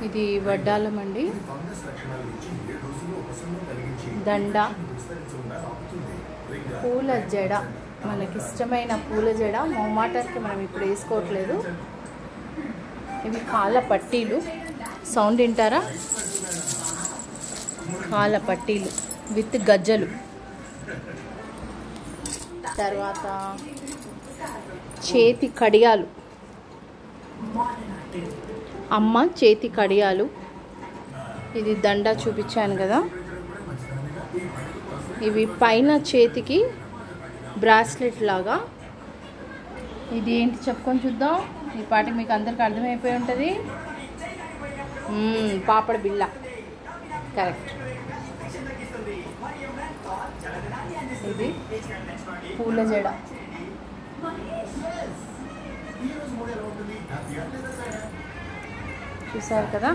ఇది వడ్డాలం అండి, దండ, పూల జడ. మనకిష్టమైన పూల జడ మొహమాటానికి మనం ఇప్పుడు వేసుకోవట్లేదు. ఇవి కాళ్ళ పట్టీలు, సౌండ్ వింటారా? కాళ్ళ పట్టీలు విత్ గజ్జలు. తర్వాత చేతి కడియాలు, అమ్మ చేతి కడియాలు. ఇది దండ చూపించాను కదా. ఇవి పైన చేతికి బ్రాస్లెట్ లాగా. ఇది ఏంటి చెప్పుకొని చూద్దాం. ఈ పాటికి మీకు అందరికి అర్థమైపోయి ఉంటుంది. పాపడ బిళ్ళ, కరెక్ట్. ఇది పూల జడ చూసారు కదా.